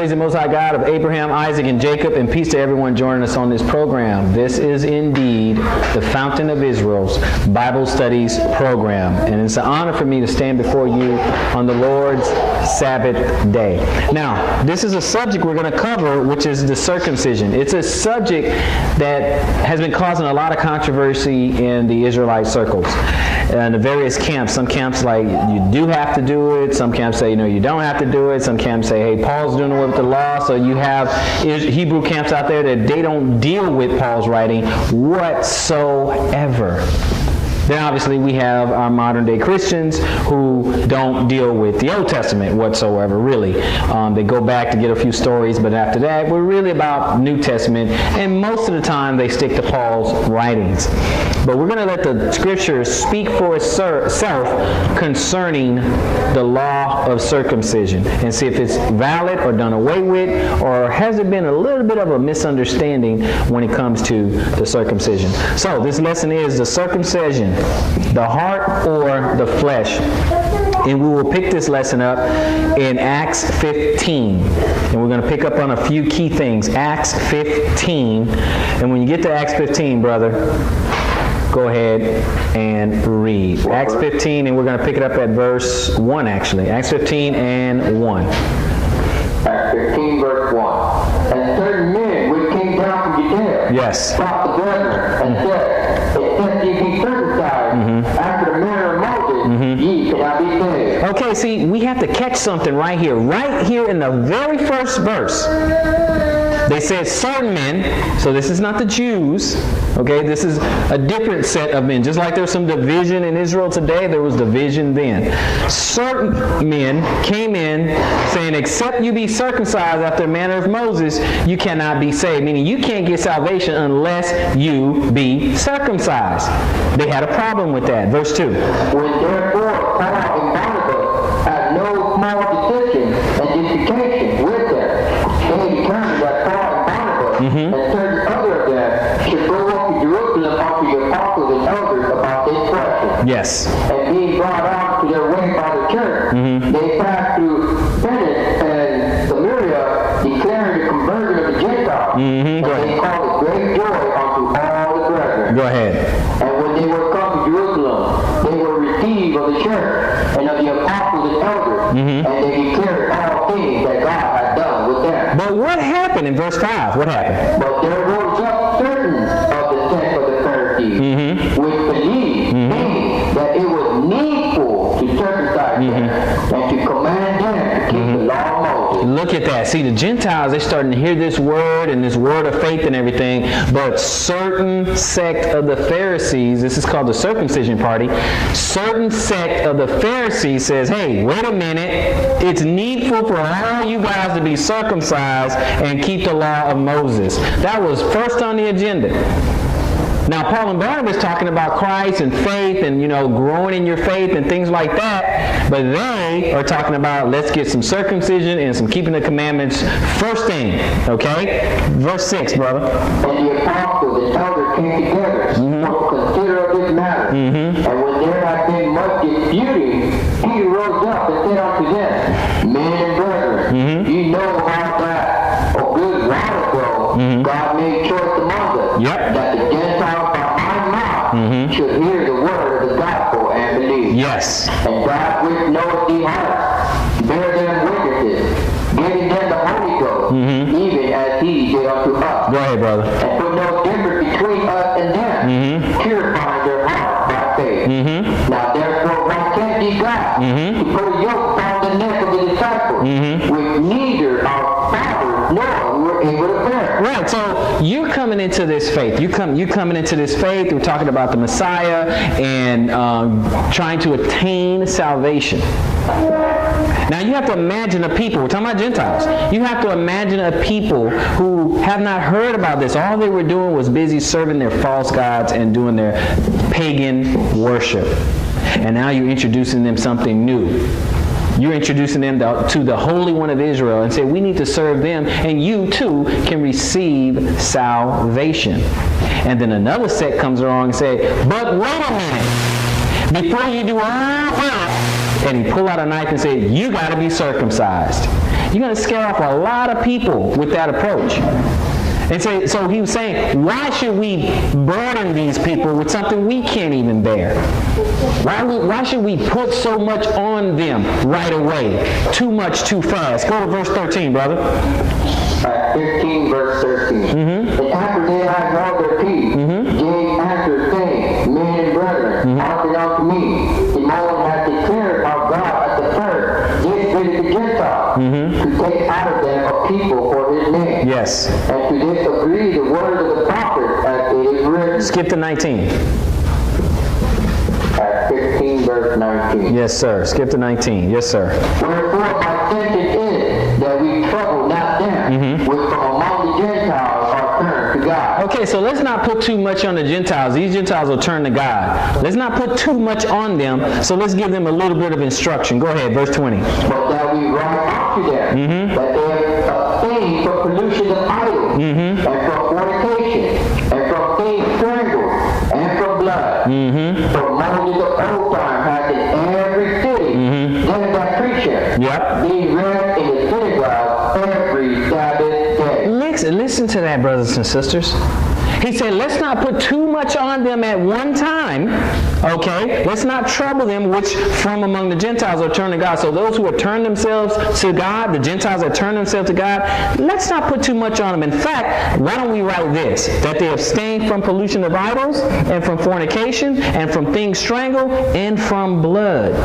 praise the Most High God of Abraham, Isaac, and Jacob, and peace to everyone joining us on this program. This is indeed the Fountain of Israel's Bible Studies program, and it's an honor for me to stand before you on the Lord's Sabbath day. Now, this is a subject we're going to cover, which is the circumcision. It's a subject that has been causing a lot of controversy in the Israelite circles and the various camps. Some camps like you do have to do it. Some camps say you don't have to do it. Some camps say, hey, Paul's doing away with the law. So you have Hebrew camps out there that they don't deal with Paul's writing whatsoever. Then obviously we have our modern day Christians who don't deal with the Old Testament whatsoever, really. They go back to get a few stories, but after that we're really about New Testament, and most of the time they stick to Paul's writings. But we're going to let the Scriptures speak for itself concerning the law of circumcision and see if it's valid or done away with, or has there been a little bit of a misunderstanding when it comes to the circumcision. So this lesson is the circumcision, the heart or the flesh. And we will pick this lesson up in Acts 15. And we're going to pick up on a few key things. Acts 15. And when you get to Acts 15, brother, go ahead and read. Acts 15, and we're going to pick it up at verse 1, actually. Acts 15 and 1. Acts 15, verse 1. And certain men which came down from Judea, yes, taught the brethren, and said, except ye be circumcised after the manner of Moses, ye cannot be saved. Okay, see, we have to catch something right here. Right here in the very first verse. They said certain men, so this is not the Jews, okay? This is a different set of men. Just like there's some division in Israel today, there was division then. Certain men came in saying, except you be circumcised after the manner of Moses, you cannot be saved. Meaning you can't get salvation unless you be circumcised. They had a problem with that. Verse 2. When therefore Paul and Barnabas had no small dissension and disputation with them, they determined that and certain other of them should go up to Jerusalem unto the apostles and elders about this question. Yes. And being brought out to their way by the church, they passed through Phoenix and Samaria, declaring the conversion of the Gentiles. And they called it great joy unto all the brethren. Go ahead. And when they were come to Jerusalem, they were received of the church and of the apostles and elders, and they declared all things that God had done with them. But what happened in verse 5? What happened? But there rose up certain of the sect of the Pharisees, which believed, saying that it was needful to circumcise them, and to command them to keep the law of Moses. Look at that. See, the Gentiles, they're starting to hear this word and this word of faith and everything, but certain sect of the Pharisees, this is called the circumcision party, certain sect of the Pharisees says, hey, wait a minute, it's needful for all you guys to be circumcised and keep the law of Moses. That was first on the agenda. Now, Paul and Barnabas talking about Christ and faith and, growing in your faith and things like that, but they are talking about let's get some circumcision and some keeping the commandments first thing, okay? Verse 6, brother. And the apostles and elders came together to consider of this matter. And when there had been much disputing, he rose up and said unto them, men and brethren, ye know how that a good while ago God made choice among us, that the Gentiles by my mouth should hear the word of the gospel and believe. Yes. And God which knoweth the heart, bear them witnesses, giving them the Holy Ghost, even as he did unto us. Go ahead, brother. And put no difference between us and them, purifying their hearts by faith. Now therefore, why can't ye God to put a yoke upon the neck of the disciples, which neither our fathers nor were able to bear? Right, so you're coming into this faith. You're coming into this faith. We're talking about the Messiah and trying to attain salvation. Now you have to imagine a people, we're talking about Gentiles, you have to imagine a people who have not heard about this. All they were doing was busy serving their false gods and doing their pagan worship. And now you're introducing them something new. You're introducing them to the Holy One of Israel and say, we need to serve them, and you too can receive salvation. And then another sect comes along and say, but wait a minute, before you do all that, and he pull out a knife and say, you got to be circumcised. You're going to scare off a lot of people with that approach. And so he was saying, why should we burden these people with something we can't even bear? Why should we put so much on them right away? Too much, too fast. Go to verse 13, brother. 15 verse 13. And after they had held their peace, gave answer saying, Men and brethren, hearken unto me. The Lord hath declared how God at the first did visit the Gentiles, to take out of them a people for his name. Yes. And to this agree the word of the prophet as it is written. Skip to 19. At 15 verse 19. Yes, sir. Skip to 19. Yes, sir. Wherefore my sentence is that we trouble not them, which from among the Gentiles are turned to God. Okay, so let's not put too much on the Gentiles. These Gentiles will turn to God. Let's not put too much on them, so let's give them a little bit of instruction. Go ahead, verse 20. But that we write unto them, that they have abstained from pollution of idols, and from fornication, and from things strangled, and from blood. For Moses of old time hath in every city them that preach him, being read in the synagogue every Sabbath day. Listen to that, brothers and sisters. He said, let's not put too much on them at one time, okay? Let's not trouble them, which from among the Gentiles are turned to God. So those who have turned themselves to God, the Gentiles that turn themselves to God, let's not put too much on them. In fact, why don't we write this? That they abstain from pollution of idols, and from fornication, and from things strangled, and from blood.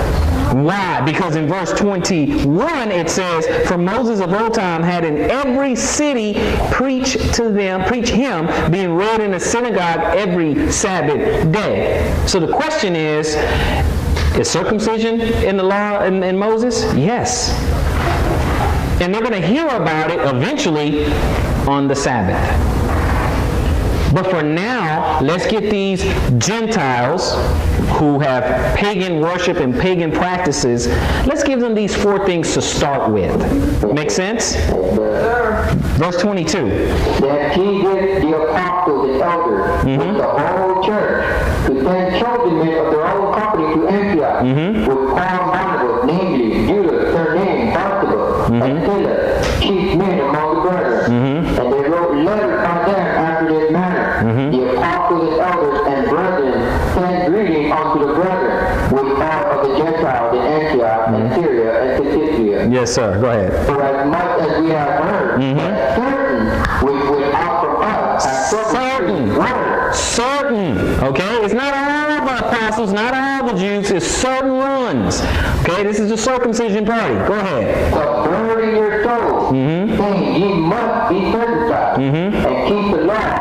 Why? Because in verse 21 it says, For Moses of old time had in every city preach him, being read in the synagogue every Sabbath day. So the question is circumcision in the law in Moses? Yes. And they're going to hear about it eventually on the Sabbath. But for now, let's get these Gentiles who have pagan worship and pagan practices, let's give them these 4 things to start with. Make sense? Verse 22. That Jesus, the apostles and elders, with the whole church, to send chosen men of their own company to Antioch, with Paul Barnabas, namely Judas, surnamed Barsabbas, and Silas, chief men among the brethren. And they wrote letters on them after this manner. The apostles and elders and brethren send greeting unto the brethren, which are of the Gentiles in Antioch and Syria and Cilicia. Yes, sir. Go ahead. For as much as we have heard, that certain which went out from us have certain. Okay? It's not all the apostles, not all the Jews. It's certain ones. Okay? This is the circumcision party. Go ahead. But burning your souls, saying ye must be circumcised, and keep the law,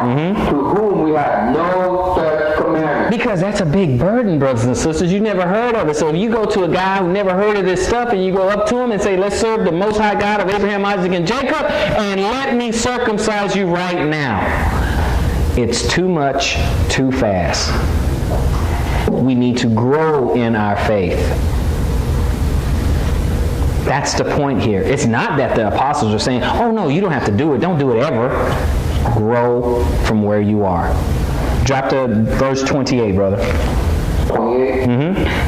to whom we have no such commandment. Because that's a big burden, brothers and sisters. You never heard of it. So if you go to a guy who never heard of this stuff and you go up to him and say, let's serve the Most High God of Abraham, Isaac, and Jacob, and let me circumcise you right now. It's too much, too fast. We need to grow in our faith. That's the point here. It's not that the apostles are saying, oh no, you don't have to do it. Don't do it ever. Grow from where you are. Drop to verse 28, brother. 28.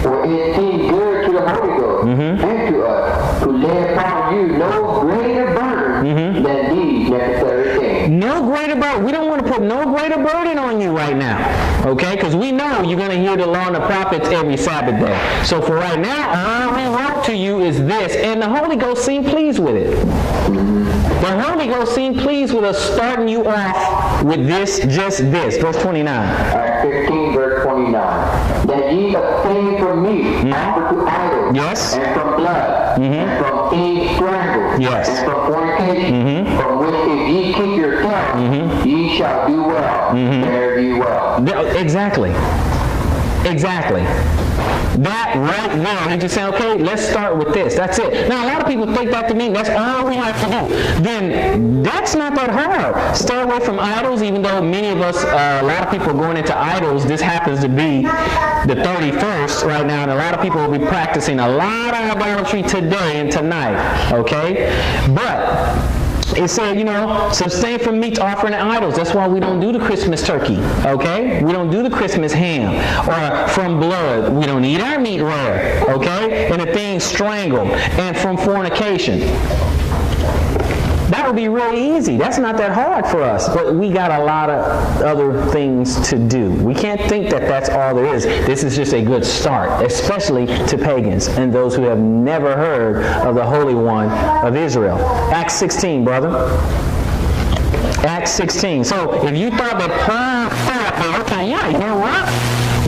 For it seemed good to the Holy Ghost and to us to lay upon you no greater burden than these necessary things. No greater burden. We don't want to put no greater burden on you right now. Okay? Because we know you're going to hear the law and the prophets every Sabbath day. So for right now, all we wrote to you is this. And the Holy Ghost seemed pleased with it. The Holy Ghost seemed pleased with us starting you off with this, just this. Verse 29. Acts 15, verse 29. That ye abstain from meat offered to idols, Yes. and from blood, and from things strangled, Yes. and from fornication, from which if ye keep yourselves, ye shall do well, fare ye well. Exactly. That right now, you just say, okay, let's start with this. That's it. Now, a lot of people think that to mean that's all we have to do. Then that's not that hard. Stay away from idols, even though many of us, a lot of people are going into idols. This happens to be the 31st right now, and a lot of people will be practicing a lot of idolatry today and tonight, okay? But it said, abstain from meats offering to idols. That's why we don't do the Christmas turkey, okay? We don't do the Christmas ham. Or from blood. We don't eat our meat rare, okay? And the things strangled. And from fornication. That would be really easy. That's not that hard for us. But we got a lot of other things to do. We can't think that that's all there is. This is just a good start, especially to pagans and those who have never heard of the Holy One of Israel. Acts 16, brother. Acts 16. So if you thought that Paul thought, okay, yeah, you know what?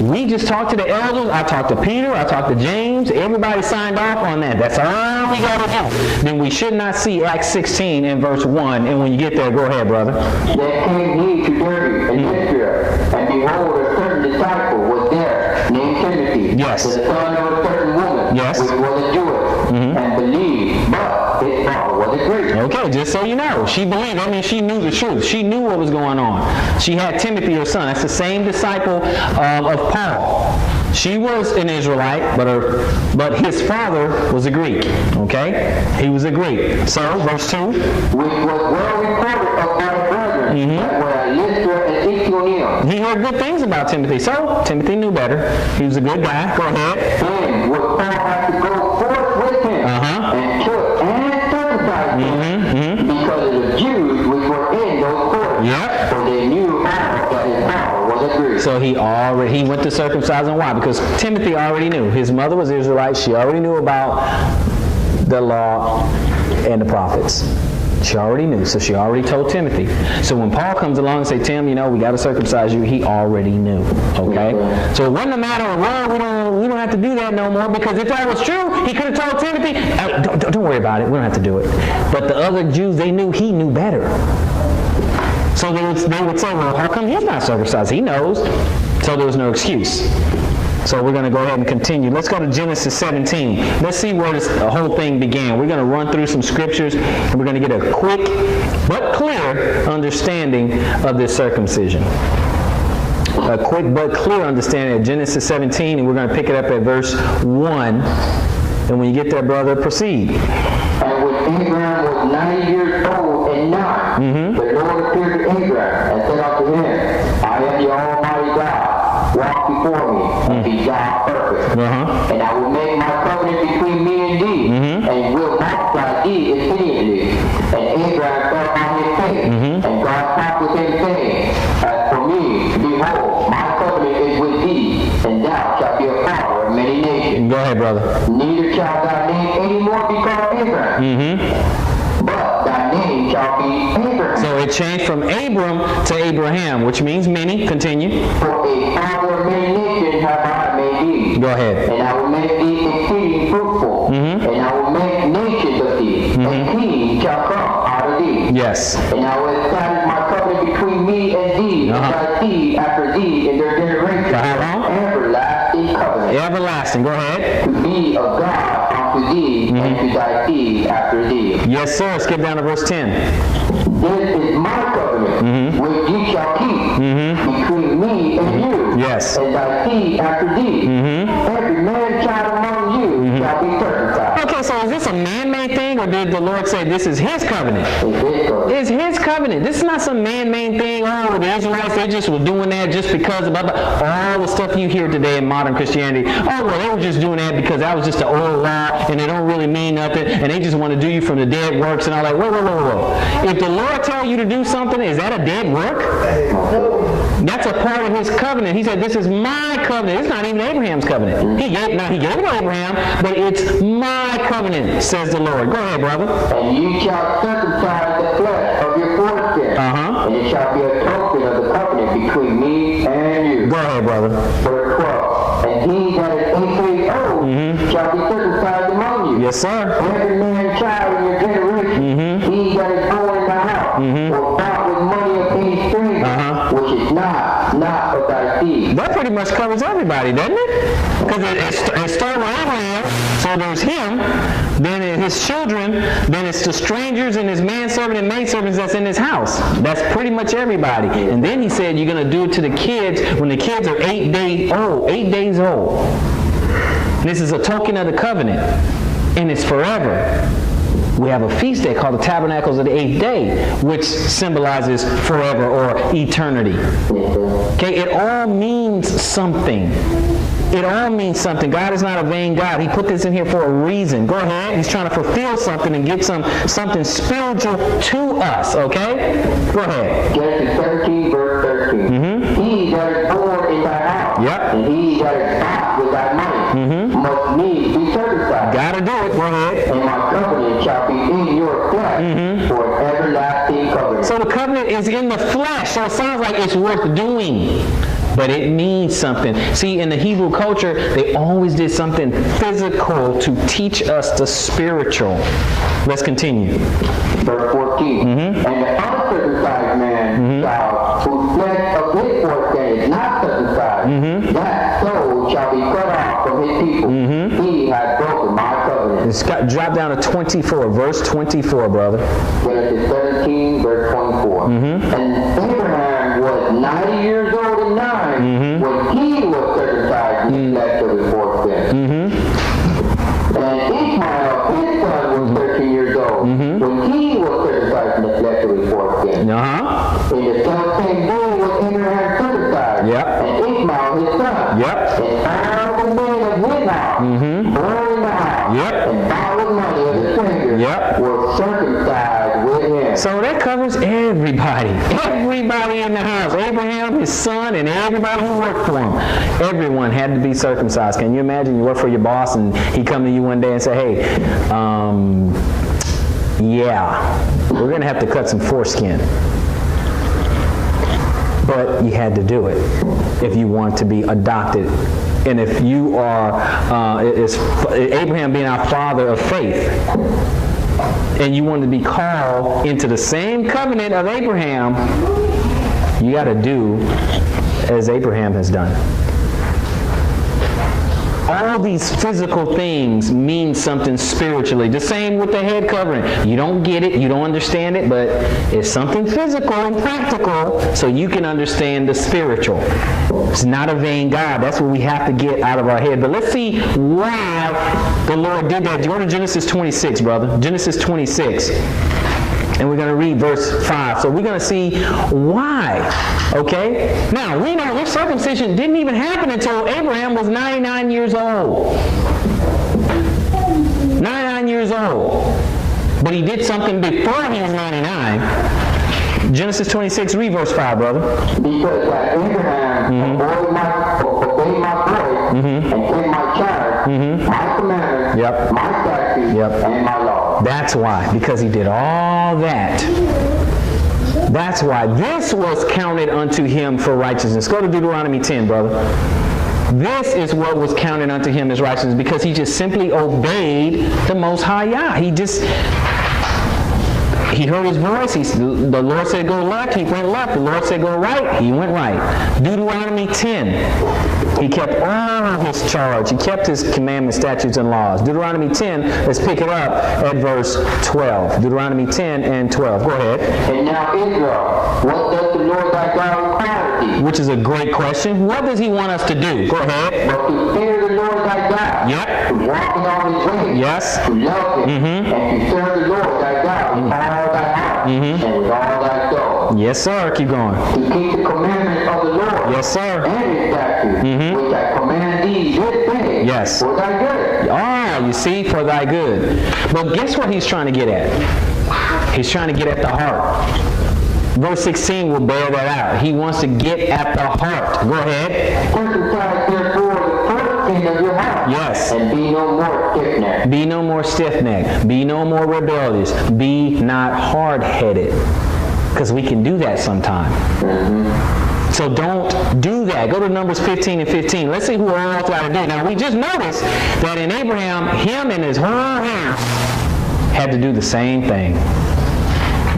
We just talked to the elders. I talked to Peter. I talked to James. Everybody signed off on that. That's all we got to do. Then we should not see Acts 16 in verse 1. And when you get there, go ahead, brother. Then came he to Derbe and Lystra, and behold, a certain disciple was there, named Timothy, Yes. the son of a certain woman, Yes. which was a Jewess, and believed, but his father was a Greek. Okay, just so you know, she believed. I mean, she knew the truth. She knew what was going on. She had Timothy, her son. That's the same disciple of Paul. She was an Israelite, but his father was a Greek. Okay, he was a Greek. So, verse 2. Which was well reported of our brethren, that were at Lystra and Iconium. He heard good things about Timothy. So, Timothy knew better. He was a good guy. Go ahead. Then would Paul have to go forth with him, and took and circumcised him, because of the Jews which were in those quarters. Yep. For they knew that his father was a Greek. So he went to circumcise him. Why? Because Timothy already knew. His mother was Israelite. She already knew about the law and the prophets. She already knew. So she already told Timothy. So when Paul comes along and say, Tim, you know, we got to circumcise you, he already knew. Okay? So it wasn't a matter of, well, we don't have to do that no more, because if that was true, he could have told Timothy, don't worry about it. We don't have to do it. But the other Jews, they knew he knew better. So they would say, well, how come he's not circumcised? He knows. So there was no excuse. So we're going to go ahead and continue. Let's go to Genesis 17. Let's see where the whole thing began. We're going to run through some scriptures, and we're going to get a quick but clear understanding of this circumcision. A quick but clear understanding of Genesis 17, and we're going to pick it up at verse 1. And when you get there, brother, proceed. And when Abraham was 90 years old and 9, the Lord appeared to Abraham and said unto him, I am the Almighty God. Walk before me and be thou perfect. And I will make my covenant between me and thee, and will multiply thee exceedingly. And Abraham fell on his face, and God talked with him, saying, As for me, behold, my covenant is with thee, and thou shalt be a father of many nations. Go ahead, brother. Neither shall thy name any more be called Abraham, but thy name shall be Abraham. So it changed from Abram to Abraham, which means many. Continue. For a father of many nations have I made thee. Go ahead. And I will make thee exceeding fruitful, and I will make nations of thee, and kings shall come out of thee. Yes. And I will establish my covenant between me and thee, and thy seed after thee in their generations, everlasting covenant. Everlasting. Go ahead. To be a God unto thee, and to thy seed after thee. Yes, sir. Skip down to verse 10. This is my covenant, which ye shall keep between me and you, Yes. and thy seed after thee. Every man child among you shall be circumcised. Okay, so is this a man-made thing, or did the Lord say this is his covenant? It's his covenant. This is not some man-made thing. Oh, the Israelites, they just were doing that just because of all the stuff you hear today in modern Christianity. Oh, well, they were just doing that because that was just the old law, and it don't really mean nothing, and they just want to do you from the dead works and all that. Whoa. If the Lord tell you to do something, is that a dead work? That's a part of his covenant. He said, this is my covenant. It's not even Abraham's covenant. He gave it to Abraham, but it's my covenant, says the Lord. Go ahead, brother. And ye shall circumcise the flesh of your foreskin, and it shall be a token of the covenant between me and you. Go ahead, brother. Verse 12. And he that is 8 days old shall be circumcised among you. Yes, sir. Every man child in your generation, he that is born in the house, or bought with money of any stranger, which is not of thy seed. That pretty much covers everybody, doesn't it? Because it started with Abraham, so there's him, then his children, then it's the strangers and his manservant and maidservants that's in his house. That's pretty much everybody. And then he said you're going to do it to the kids when the kids are 8 days old. 8 days old. This is a token of the covenant, and it's forever. We have a feast day called the Tabernacles of the 8th day, which symbolizes forever or eternity. Okay, it all means something. It all means something. God is not a vain God. He put this in here for a reason. Go ahead. He's trying to fulfill something and get something spiritual to us, okay? Go ahead. Genesis 17, verse 13. He that is born in thy house, and he that is bought with thy money, must needs be circumcised. Gotta do it. Go ahead. And my covenant shall be in your flesh for an everlasting covenant. So the covenant is in the flesh. So it sounds like it's worth doing. But it means something. See, in the Hebrew culture, they always did something physical to teach us the spiritual. Let's continue. Verse 14. And the uncircumcised man shall, whose flesh of his foreskin is not circumcised, that soul shall be cut off from his people. He has broken my covenant. It's got, drop down to 24, verse 24, brother. Genesis 17, verse 24. And Abraham was 90 years old and 9 when he was circumcised in the flesh of his foreskin. And Ishmael, his son, was 13 years old when he was circumcised in the flesh of his foreskin. In the same day was Abraham circumcised, and Ishmael his son. And all the men of his house, born in the house, and bought with money of the strangers, were circumcised with him. So that covers everybody. Everybody in the house. Abraham, his son, and everybody who worked for him. Everyone had to be circumcised. Can you imagine you work for your boss and he come to you one day and say, hey, we're going to have to cut some foreskin. But you had to do it if you want to be adopted. And if you are, Abraham being our father of faith, and you want to be called into the same covenant of Abraham, you got to do as Abraham has done. All these physical things mean something spiritually. The same with the head covering. You don't get it, you don't understand it, but it's something physical and practical so you can understand the spiritual. It's not a vain God. That's what we have to get out of our head. But let's see why the Lord did that. Go to Genesis 26, brother. Genesis 26. And we're going to read verse 5. So we're going to see why. Okay? Now, we know this circumcision didn't even happen until Abraham was 99 years old. 99 years old. But he did something before he was 99. Genesis 26, read verse 5, brother. Because like Abraham obeyed my voice and kept my charge, my commandments, my statutes, and my law. That's why. Because he did all that. That's why this was counted unto him for righteousness. Go to Deuteronomy 10, brother. This is what was counted unto him as righteousness because he just simply obeyed the Most High Yah. He heard his voice. The Lord said go left. He went left. The Lord said go right. He went right. Deuteronomy 10. He kept all of his charge. He kept his commandments, statutes, and laws. Deuteronomy 10, let's pick it up at verse 12. Deuteronomy 10 and 12. Go ahead. And now Israel, what does the Lord thy God require of thee? Which is a great question. What does he want us to do? Go ahead. But to fear the Lord thy God. To walk in all his ways. To love him. And to serve the Lord thy God with all thy heart and with all thy soul. Yes, sir. Keep going. To keep the commandments of the Lord. Yes, sir. And his statutes. Which I command thee this day. Yes. For thy good. Ah, you see, for thy good. But guess what he's trying to get at? He's trying to get at the heart. Verse 16 will bear that out. He wants to get at the heart. Go ahead. Circumcise therefore the foreskin of your heart. Yes. And be no more stiff-necked. Be no more stiff-necked. Be no more rebellious. Be not hard-headed. Because we can do that sometime. So don't do that. Go to Numbers 15 and 15. Let's see who else got to do it. Now, we just noticed that in Abraham, him and his whole house had to do the same thing.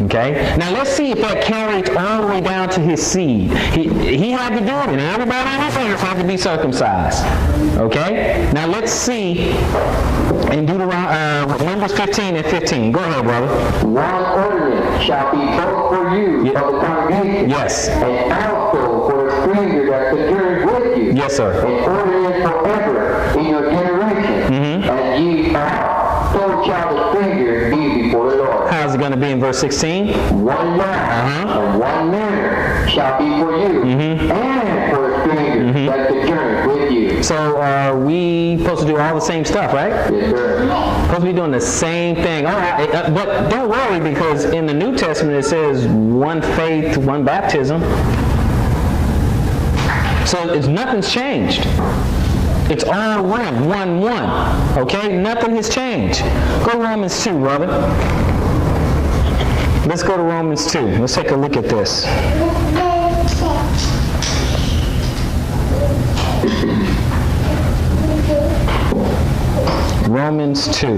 Okay? Now, let's see if that carried all the way down to his seed. He had to do it, and everybody in his house had to be circumcised. Okay? Now, let's see in Numbers 15 and 15. Go ahead, brother. One ordinance shall be both for you of the congregation. Yes. And also for a stranger that sojourns with you. Yes, sir. An ordinance forever in your generation. As ye are, so shall the stranger be before the Lord. How's it going to be in verse 16? One lamb and one manner shall be for you, and for a stranger that sojourns with you. So are we supposed to do all the same stuff, right? Yes, sir. Supposed to be doing the same thing. All right, but don't worry, because in the New Testament it says one faith, one baptism. So nothing's changed. It's all one. Okay? Nothing has changed. Go to Romans 2, brother. Let's go to Romans 2. Let's take a look at this. Romans 2.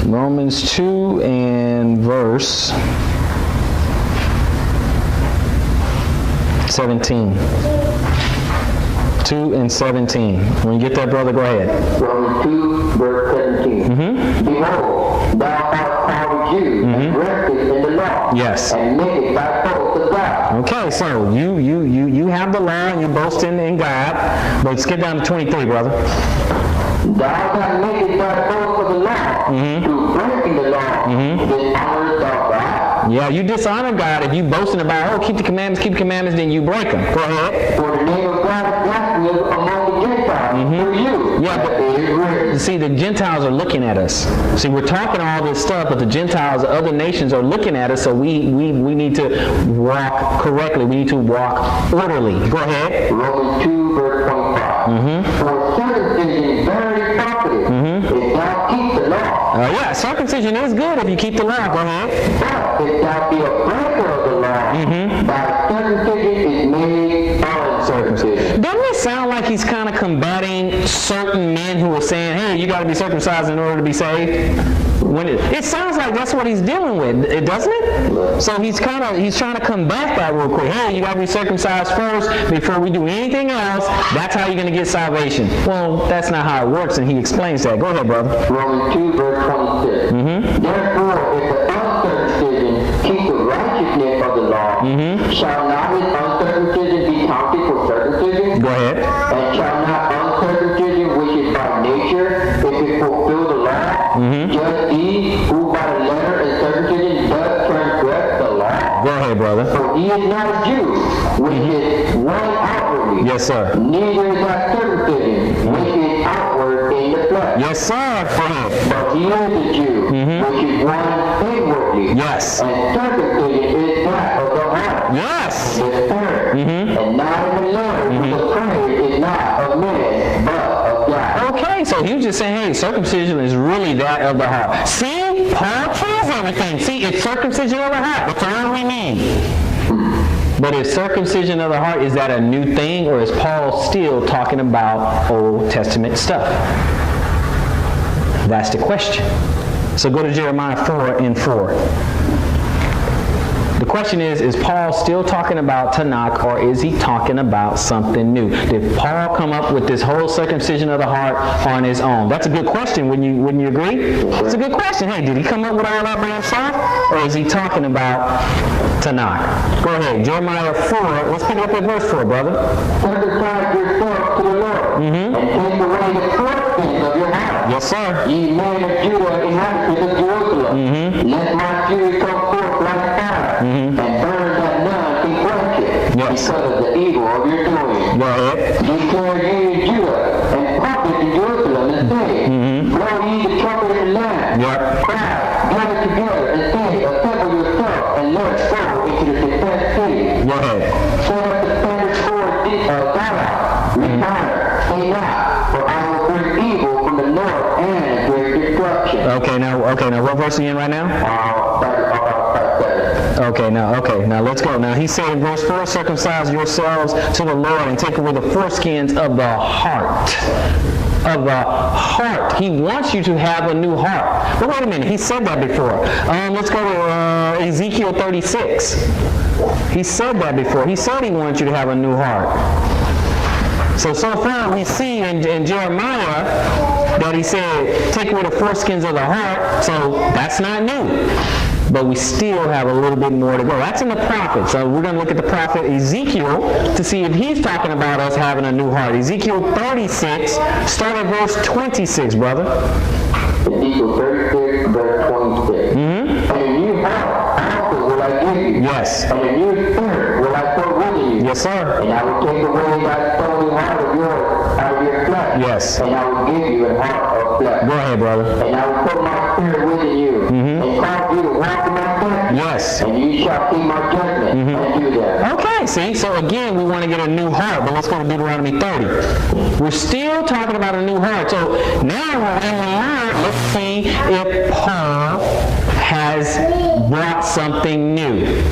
Romans 2 and verse 17. 2 and 17. When you get that, brother, go ahead. Romans 2, verse 17. Behold, thou art called a Jew, and rested in the law, Yes. and makest thy boast of God. Okay, so you have the law and you boast in God. But skip down to 23, brother. Thou that makest thy boast of the law, through breaking the law, dishonorest thou God. Yeah, you dishonor God if you boasting about, oh, keep the commandments, then you break them. Go ahead. For the name of God is blasphemous among the Gentiles through you. Yeah, but it is written. see, the Gentiles are looking at us. See, we're talking all this stuff, but the Gentiles, other nations are looking at us, so we need to walk correctly. We need to walk orderly. Go ahead. Romans 2, verse 25. For circumcision very profited, if thou keep the law. Yeah, circumcision is good if you keep the law. Go ahead. But if thou be a breaker of the law, thy circumcision is made uncircumcision. Doesn't it sound like he's kind of combating certain men who are saying, hey, you got to be circumcised in order to be saved? It sounds like that's what he's dealing with, doesn't it? So he's trying to combat that real quick. Hey, you got to be circumcised first before we do anything else. That's how you're going to get salvation. Well, that's not how it works, and he explains that. Go ahead, brother. Romans 2, verse 26. Therefore, if the uncircumcision keep the righteousness of the law, shall not his uncircumcision be counted for circumcision? Go ahead. And shall not uncircumcision, which is by nature, if it fulfill the law, judge thee who by the letter and circumcision does transgress the law? Go ahead, brother. For he is not a Jew, which is one outwardly. Yes, sir. Neither is that circumcision, which is outward in the flesh. Yes, sir. Go ahead. But he is a Jew, which is one inwardly. Yes. And circumcision is that of the heart. Yes. The spirit. And not of the letter, the praise is not of men, but of God. Okay, so he was just saying, hey, circumcision is really that of the heart. See, Paul proves everything. See, it's circumcision of the heart. That's all we need. But if circumcision of the heart, is that a new thing, or is Paul still talking about Old Testament stuff? That's the question. So go to Jeremiah 4 and 4. The question is Paul still talking about Tanakh, or is he talking about something new? Did Paul come up with this whole circumcision of the heart on his own? That's a good question. Wouldn't you agree? It's a good question. Hey, did he come up with all that by himself, or is he talking about Tanakh? Go ahead. Jeremiah 4. Let's pick up at verse 4, brother. Circumcise yourself to the Lord, and take away the foreskins of your heart. Yes, sir. Ye men of Judah, inhabitants of Jerusalem, let my fury come forth like fire, and burn that none can quench it, Yes. because of the evil of your doing. Go ahead. Declare ye in Judah, and trumpet in Jerusalem, and say, blow ye the trumpet in the land, Yep. cry, gather together, and say, assemble yourself, and let us go into the defense city. Go ahead. Set up the standard for Zion, retire, say not, for I will bring evil from the north and great destruction. Okay, now what verse are you in right now? Okay, now let's go. Now he said in verse 4, circumcise yourselves to the Lord and take away the foreskins of the heart. Of the heart. He wants you to have a new heart. But wait a minute, he said that before. Let's go to Ezekiel 36. He said that before. He said he wants you to have a new heart. So far we see in Jeremiah that he said, take away the foreskins of the heart. So that's not new. But we still have a little bit more to go. That's in the prophet. So we're going to look at the prophet Ezekiel to see if he's talking about us having a new heart. Ezekiel 36, start at verse 26, brother. Ezekiel 36, verse 26. Yes. And a new spirit will I put within you. Yes, sir. And I will take away that stony heart of yours out of your flesh. Yes. And I will give you a heart of flesh. Go ahead, brother. And I will put my spirit within you. And cause you to walk in my statutes. Yes. And you shall keep my judgment and do them. Okay, see, so again, we want to get a new heart, but let's go to Deuteronomy 30. We're still talking about a new heart. So now we're in the learn, let's see if Paul has brought something new.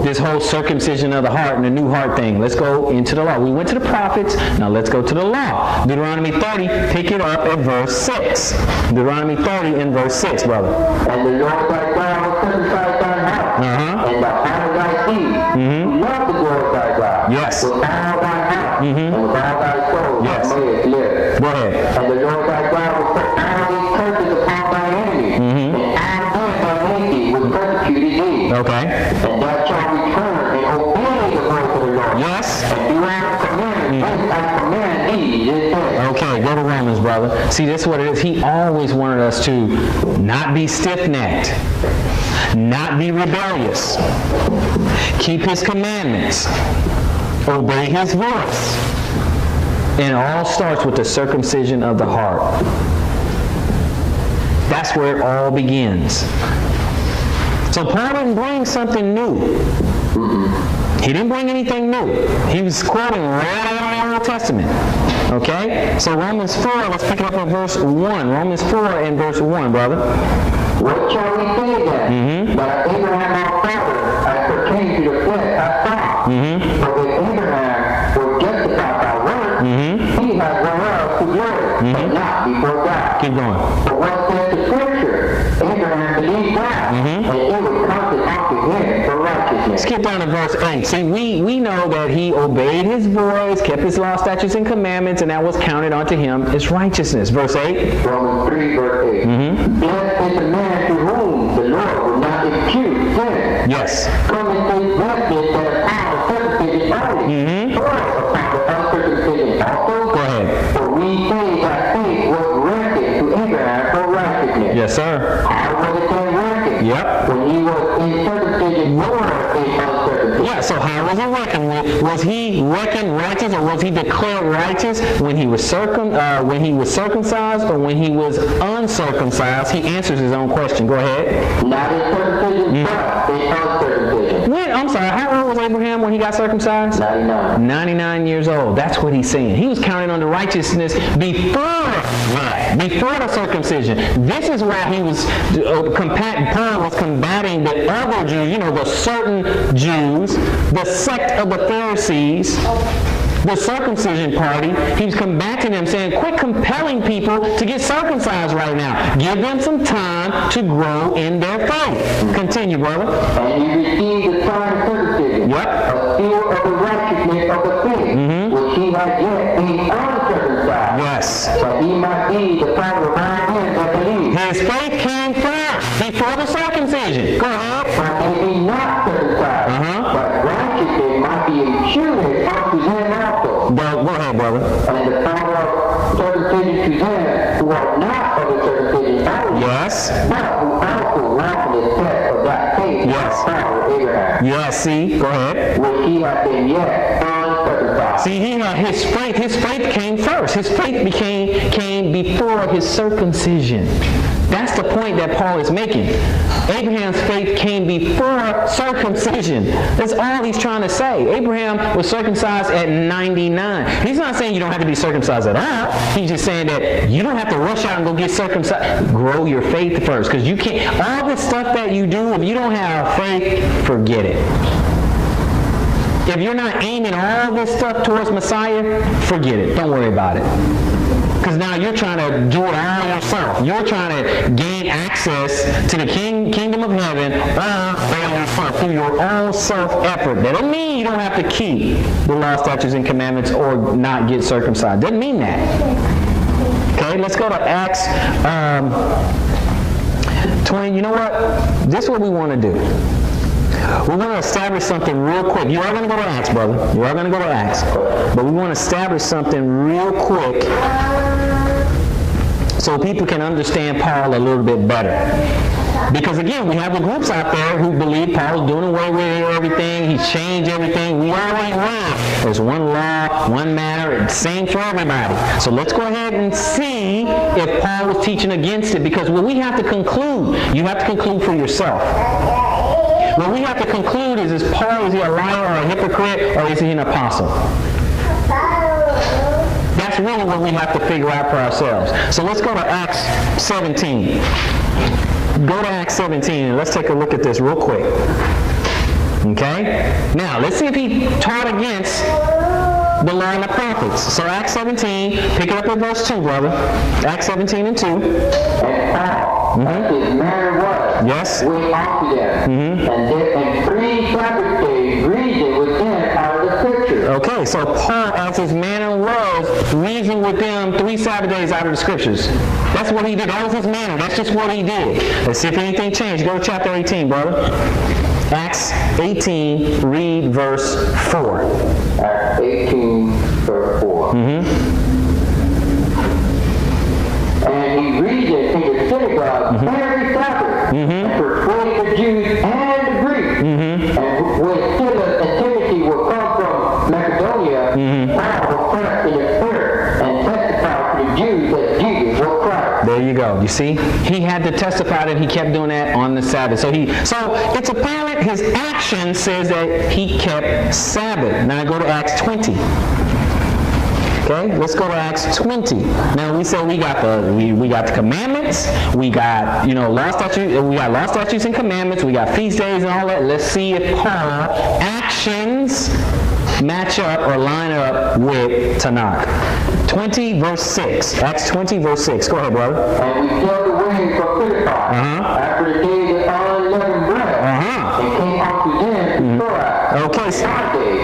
This whole circumcision of the heart and the new heart thing. Let's go into the law. We went to the prophets. Now let's go to the law. Deuteronomy 30, pick it up at verse 6. Deuteronomy 30 in verse 6, brother. And the Lord thy God will circumcise thine heart, and the heart of thy seed. Love the Lord thy God. Yes. With all thy heart, and with all thy soul, Yes. thou mayest live. Go ahead. And the Lord thy God will put all these curses upon thy enemies, and all them that hate thee will persecute thee. Okay. And thou shalt return and obey the voice of the Lord. Yes. And do all the commandments which I command thee this day. Okay, go to Romans, brother. See, this is what it is. He always wanted us to not be stiff-necked, not be rebellious, keep his commandments, obey his voice. And it all starts with the circumcision of the heart. That's where it all begins. So Paul didn't bring something new. He didn't bring anything new. He was quoting right out of the Old Testament. Okay? So Romans 4, let's pick it up at verse 1. Romans 4 and verse 1, brother. What shall we say then? That Abraham our father, as pertains to the flesh, hath thought. For if Abraham were justified by works, he has whereof to glory, but not before God. Keep going. For what says the Scripture? Abraham believed God, and it was counted unto him for righteousness. Skip down to verse 8. See, we know that he obeyed his voice, kept his law, statutes, and commandments, and that was counted unto him as righteousness. Verse 8. Romans 3, verse 8. Blessed is the man to whom the Lord will not impute sin. Yes. Come and say blessed that upon the circumcision only, or upon the uncircumcision also. Go ahead. For we say that faith was reckoned to Abraham for righteousness. Yes, sir. How was it then reckoned? Yep. When he was in circumcision or in uncircumcision. Yeah, so how was he reckoned with? Was he reckoned righteous, or was he declared righteous when he was circumcised or when he was uncircumcised? He answers his own question. Go ahead. Not in circumcision, but in uncircumcision. I'm sorry, how old was Abraham when he got circumcised? 99. 99 years old. That's what he's saying. He was counted under righteousness before the circumcision. This is why he was Paul was combating the other Jews, the certain Jews, the sect of the Pharisees, the circumcision party. He was combating them, saying, quit compelling people to get circumcised right now. Give them some time to grow in their faith. Continue, brother. And he received the sign of circumcision, a seal of the righteousness of the faith, which he had yet been uncircumcised. Yes. But he might be the father of all men that believe. His faith came first, before the circumcision. Go ahead. But if he not circumcised, but righteousness might be imputed unto them also. Go ahead, brother. And the father of circumcision to them who are not of the circumcision only, Yes. but who also walk in the steps of that faith, Yes. our father Abraham. Yes, see? Go ahead. Which he had been yet uncircumcised. See, his faith came first. His faith came before his circumcision. That's the point that Paul is making. Abraham's faith came before circumcision. That's all he's trying to say. Abraham was circumcised at 99. He's not saying you don't have to be circumcised at all. He's just saying that you don't have to rush out and go get circumcised. Grow your faith first, because you can't. All this stuff that you do, if you don't have faith, forget it. If you're not aiming all this stuff towards Messiah, forget it. Don't worry about it. Because now you're trying to do it all yourself. You're trying to gain access to the kingdom of heaven all by yourself through your own self-effort. That doesn't mean you don't have to keep the law, statutes, and commandments or not get circumcised. Doesn't mean that. Okay, let's go to Acts 20. You know what? This is what we want to do. We want to establish something real quick. You are going to go to Acts, brother. You are going to go to Acts. But we want to establish something real quick so people can understand Paul a little bit better. Because again, we have the groups out there who believe Paul's doing away with everything, he's changed everything. We already know there's one law, one matter, it's the same for everybody. So let's go ahead and see if Paul was teaching against it, because what we have to conclude, you have to conclude for yourself. What we have to conclude is Paul, is he a liar or a hypocrite, or is he an apostle? That's really what we have to figure out for ourselves. So let's go to Acts 17. Go to Acts 17 and let's take a look at this real quick. Okay? Now, let's see if he taught against the law and the prophets. So Acts 17, pick it up at verse 2, brother. Acts 17 and 2. And Paul, as his manner was, Yes. went on to them, and 3 Sabbath days reasoned with them out of the Scriptures. Okay, so Paul, as his manner was, reasoned with them 3 Sabbath days out of the Scriptures. That's what he did. That was his manner. That's just what he did. Let's see if anything changed. Go to chapter 18, brother. Acts 18, read verse 4. Acts 18, verse 4. And he reasoned in the synagogue every Sabbath, and persuaded the Jews and the Greeks. And when Silas and Timothy were come from Macedonia, Paul was pressed in the Spirit, and testified to the Jews that Jesus was Christ. There you go. You see? He had to testify that he kept doing that on the Sabbath. So it's apparent his action says that he kept Sabbath. Now go to Acts 20. Okay, let's go to Acts 20. Now we said we got the commandments, we got law statutes, we got law statutes and commandments, we got feast days and all that. Let's see if Paul's actions match up or line up with Tanakh. 20 verse 6. Acts 20 verse 6. Go ahead, brother. And we sailed away from Philippi after the days of unleavened bread, and came unto them to Torah. Okay, so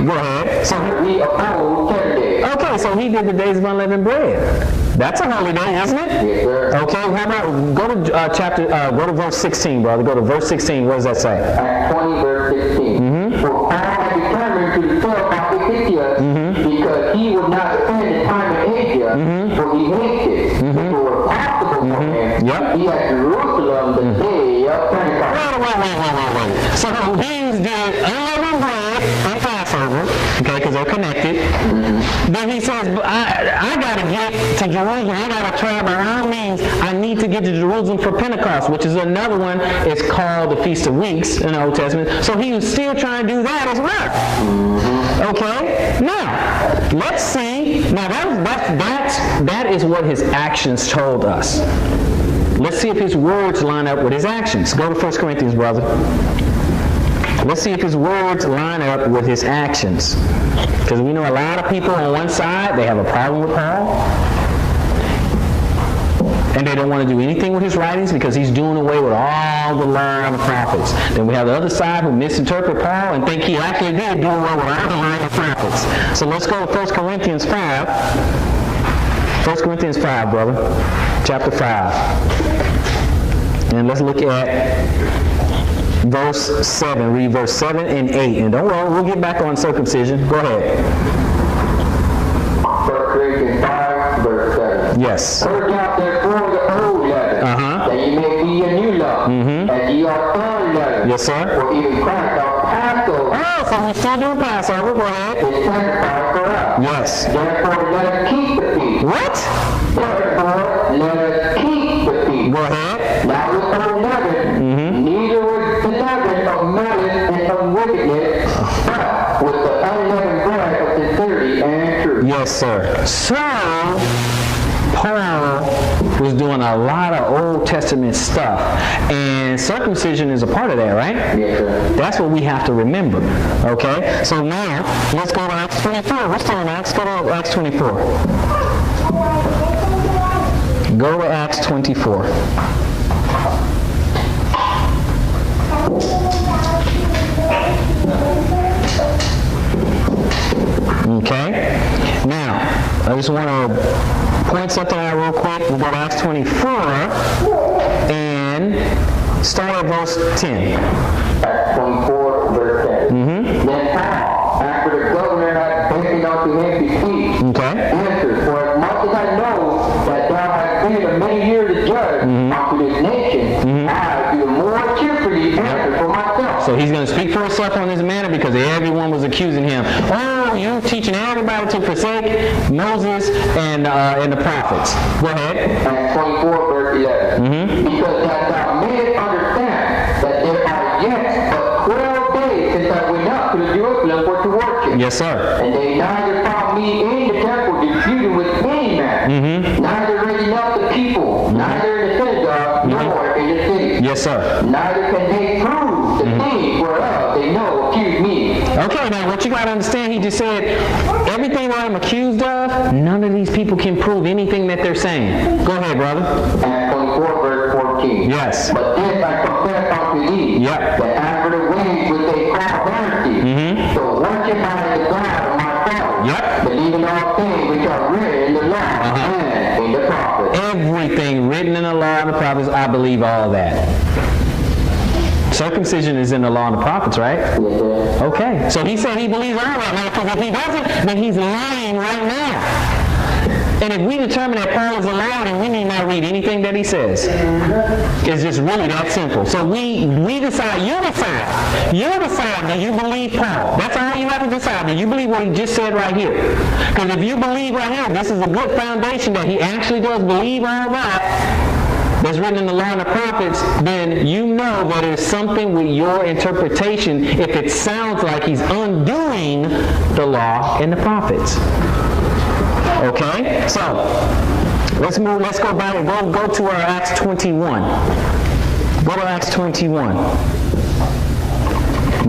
go ahead. So we abode 10 days. okay, so he did the days of unleavened bread. That's a holy day, isn't it? Yes, sir. Okay, how about go to verse 16, brother. Go to verse 16. What does that say? Acts 20, verse 16. For Paul had determined to depart from Ephesus, because he would not spend the time in Asia, for he hated it. If it were possible for him, he had Jerusalem the day of Pentecost. Wait. So he's doing unleavened bread and Passover, okay, because they're connected. Then he says, I got to get to Jerusalem. I got to try by all means. I need to get to Jerusalem for Pentecost, which is another one. It's called the Feast of Weeks in the Old Testament. So he was still trying to do that as well. Okay? Now, let's see. Now, that is what his actions told us. Let's see if his words line up with his actions. Go to 1 Corinthians, brother. Let's see if his words line up with his actions. Because we know a lot of people on one side, they have a problem with Paul. And they don't want to do anything with his writings because he's doing away with all the law and the prophets. Then we have the other side who misinterpret Paul and think he actually did do away with all the law and the prophets. So let's go to 1 Corinthians 5. 1 Corinthians 5, brother. Chapter 5. And let's look at verse 7. Read verse 7 and 8. And don't worry, we'll get back on circumcision. Go ahead. 1 Corinthians 5, verse 7. Yes. Purge out therefore the old leaven, that ye may be a new lump, and ye are unleavened. Yes, sir. For even Christ our Passover Oh, so we still doing Passover. Go ahead. is sanctified for us. Yes. Therefore let us keep the feast. What? Therefore let us keep the feast. Go ahead. Not with unleavened, neither with the leaven of malice and of wickedness, but with the unleavened bread of sincerity and truth. Yes, sir. So, Paul was doing a lot of Old Testament stuff, and circumcision is a part of that, right? Yes, sir. That's what we have to remember. Okay? So now, let's go to Acts 24. What's on Acts? Go to Acts 24. Go to Acts 24. Okay? Now, I just want to point something out real quick. We'll go to Acts 24 and start at verse 10. Acts 24, verse 10. Then Paul, after the governor had beckoned unto him to speak, Okay? answered, For as much as I know that thou hast been a many years this nation, I do more cheerfully answer for myself. So he's going to speak for himself on this matter because everyone was accusing him. Oh, you're teaching everybody to forsake Moses and the prophets. Go ahead. Acts 24, verse 11. Because that thou mayest understand that there are yet but 12 days since I went up to Jerusalem for to worship. Yes, sir. And they neither found me in the temple disputing with any man, neither raising up the people, neither in the synagogue, nor in the city. Yes, sir. Neither can they prove the things whereof they know accuse me. Okay, now what you got to understand, he just said, everything that I'm accused of, none of these people can prove anything that they're saying. Go ahead, brother. Acts 24, verse 14. Yes. But this I confess unto thee, that after the ways which they call vanity, so worship I the God of my father, believing all things which are written in the law and in the prophets. Everything written in the law and the prophets, I believe all that. Circumcision is in the law and the prophets, right? Yes, sir. Okay. So he said he believes all that. Now, because if he doesn't, then he's lying right now. And if we determine that Paul is allowed, then we need not read anything that he says. It's just really that simple. So we decide, you decide that you believe Paul. That's all you have to decide. That you believe what he just said right here. Because if you believe right here, this is a good foundation that he actually does believe all that that's written in the law and the prophets, then you know that there's something with your interpretation if it sounds like he's undoing the law and the prophets. Okay? So, let's go back and go to our Acts 21. Go to Acts 21.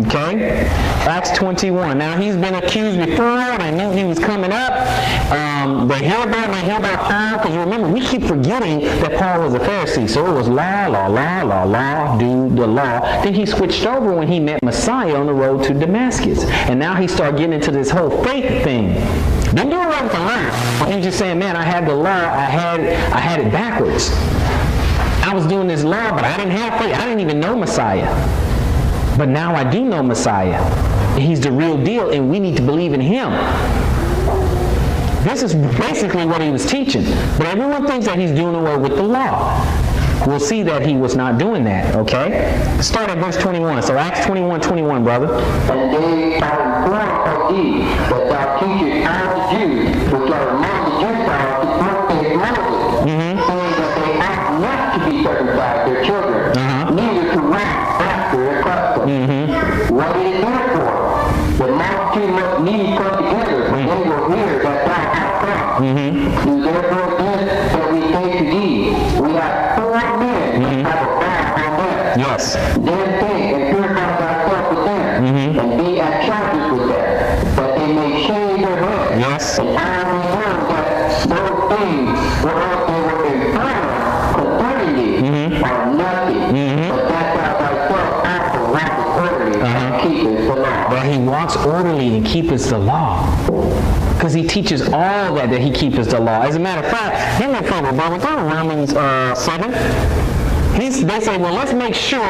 Okay? Acts 21. Now, he's been accused before, and I knew he was coming up. They hear about Paul, because remember, we keep forgetting that Paul was a Pharisee. So it was law, do the law. Then he switched over when he met Messiah on the road to Damascus. And now he started getting into this whole faith thing. Didn't do it with the law. He was just saying, man, I had the law, I had it backwards. I was doing this law, but I didn't have faith. I didn't even know Messiah. But now I do know Messiah. He's the real deal, and we need to believe in him. This is basically what he was teaching. But everyone thinks that he's doing away with the law. We'll see that he was not doing that, okay? Let's start at verse 21. So Acts 21:21, brother. And they are informed of thee, that thou teachest all the Jews, which are among the Gentiles, to forsake Moses, saying that they ought not to be circumcised their children, neither to wax after their custom. What is it therefore? The multitude must needs come together, but they will hear that thou art come. Do therefore this that we say to thee, we have 4 men that have a vow on them. Yes. Then think and purify thyself with them, and be at charges with them, that they may shave their heads. Yes. And I will know that those things whereof they were informed concerning thee are nothing, but that thou thyself also walkest orderly and keepest the law. But he walks orderly and keepeth the law. Because he teaches all that he keepeth the law. As a matter of fact, give me a favor, brother. Go to Romans 7. They say, well, let's make sure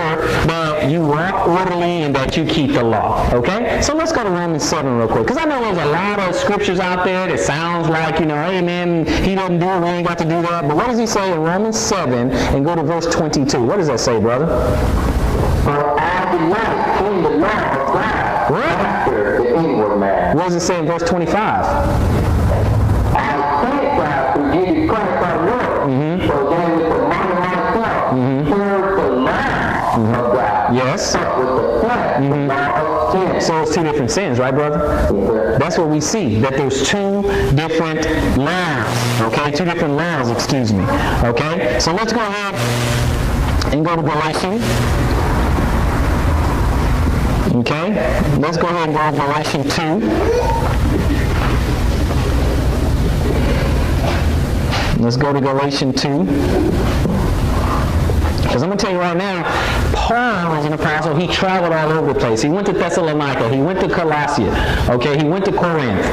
that you walk orderly and that you keep the law. Okay? So let's go to Romans 7 real quick. Because I know there's a lot of scriptures out there that sounds like, hey man, he doesn't do it, we ain't got to do that. But what does he say in Romans 7 and go to verse 22? What does that say, brother? For I delight in the law of God after the inward man. What does it say in verse 25? I thank God for Jesus Christ our Lord, so then with the mind of myself, serve the law of God. Yes. But with the flesh, the law of sin. So it's 2 different sins, right, brother? That's what we see, that there's 2 different laws. Okay, 2 different laws, excuse me. Okay, so let's go ahead and go to Galatians. Okay, let's go ahead and go to Galatians 2. Let's go to Galatians 2. Because I'm going to tell you right now, Paul was an apostle. He traveled all over the place. He went to Thessalonica. He went to Colossia. Okay, he went to Corinth.